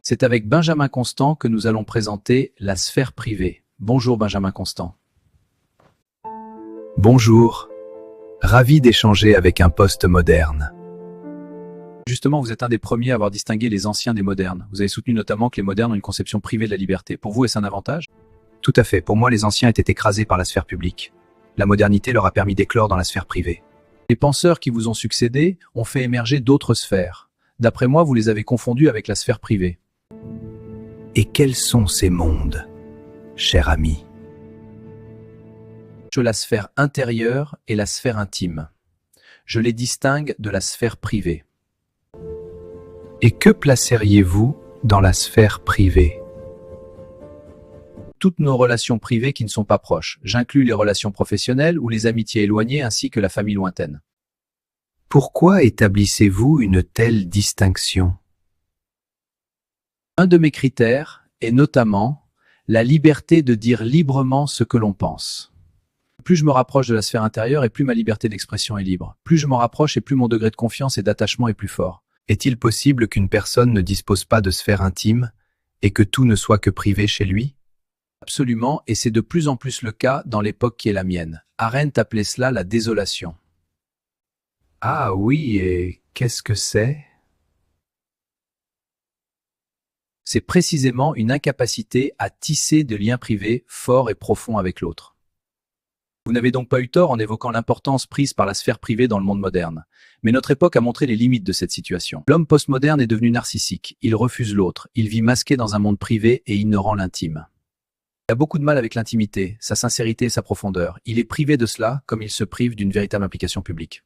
C'est avec Benjamin Constant que nous allons présenter la sphère privée. Bonjour Benjamin Constant. Bonjour, ravi d'échanger avec un poste moderne. Justement, vous êtes un des premiers à avoir distingué les anciens des modernes. Vous avez soutenu notamment que les modernes ont une conception privée de la liberté. Pour vous, est-ce un avantage? Tout à fait, pour moi les anciens étaient écrasés par la sphère publique. La modernité leur a permis d'éclore dans la sphère privée. Les penseurs qui vous ont succédé ont fait émerger d'autres sphères. D'après moi, vous les avez confondus avec la sphère privée. Et quels sont ces mondes, cher ami? La sphère intérieure et la sphère intime. Je les distingue de la sphère privée. Et que placeriez-vous dans la sphère privée? Toutes nos relations privées qui ne sont pas proches. J'inclus les relations professionnelles ou les amitiés éloignées ainsi que la famille lointaine. Pourquoi établissez-vous une telle distinction? Un de mes critères est notamment la liberté de dire librement ce que l'on pense. Plus je me rapproche de la sphère intérieure et plus ma liberté d'expression est libre. Plus je m'en rapproche et plus mon degré de confiance et d'attachement est plus fort. Est-il possible qu'une personne ne dispose pas de sphère intime et que tout ne soit que privé chez lui? Absolument, et c'est de plus en plus le cas dans l'époque qui est la mienne. Arendt appelait cela la désolation. Ah oui, et qu'est-ce que c'est? C'est précisément une incapacité à tisser de liens privés forts et profonds avec l'autre. Vous n'avez donc pas eu tort en évoquant l'importance prise par la sphère privée dans le monde moderne. Mais notre époque a montré les limites de cette situation. L'homme postmoderne est devenu narcissique, il refuse l'autre, il vit masqué dans un monde privé et ignorant l'intime. Il a beaucoup de mal avec l'intimité, sa sincérité et sa profondeur. Il est privé de cela comme il se prive d'une véritable implication publique.